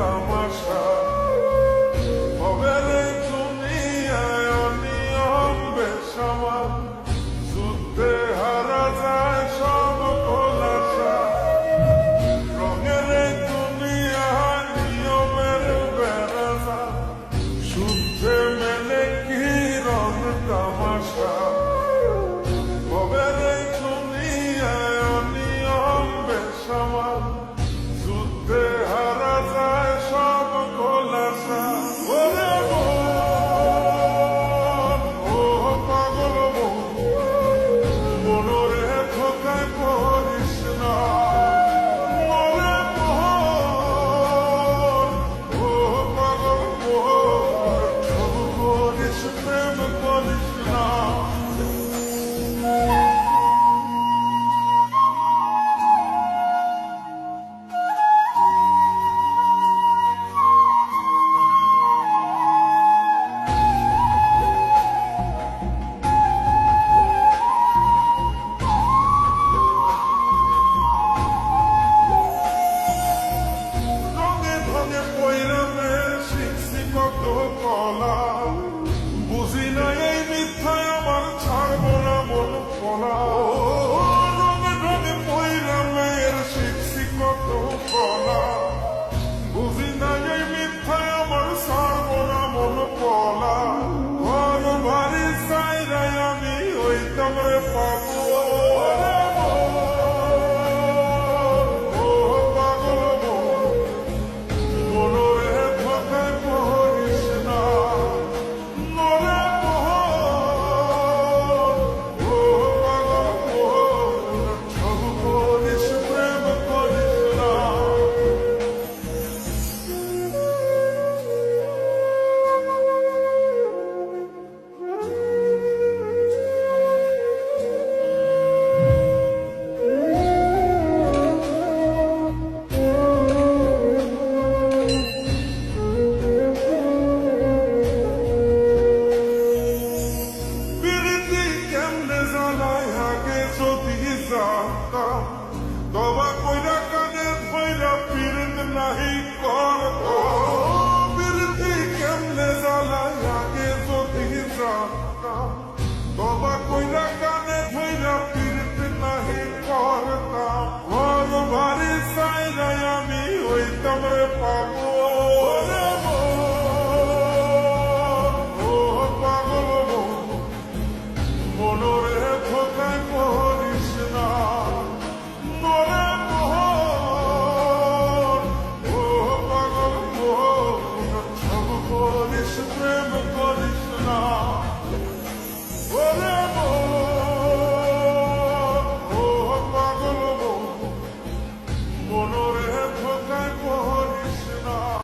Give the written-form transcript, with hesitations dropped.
তামাশা হবে রে দুনিয়ায় অনিয়ম বেসামাল যুদ্ধে হারা যায় সব খোলাসা রঙের দুনিয়া নিয়মের বেড়াজা শুদ্ধে মেলে কি রং তামাশা হবে রে দুনিয়ায় অনিয়ম বেসামাল যুদ্ধে হারা যায় সব খোলাসা ওরে মন ও পাগল মন মনরে ধোকায় পড়িস না ওরে মন ও পাগল মন তবু করিস প্রেম করিস না বুঝি না এই মিথ্যায় আমার ছাড়বো না মন পলা রঙে রঙে পয়রা মেয়ের শিখছি কত কলা বুঝি না এই মিথ্যায় আমার ছাড়বো না মন পলা ঘর বাড়ি চাইরাই আমি হইতাম রে পাবো তবা কইরা কানে ধইরা পিরিত নাহি করতো পিরিতি কেমনে জ্বালাই আগে যদি জানতাম তবা কইরা কানে ধইরা পিরিত নাহি করতাম ঘর বাড়ি চাইরাই আমি হইতাম রে পাবো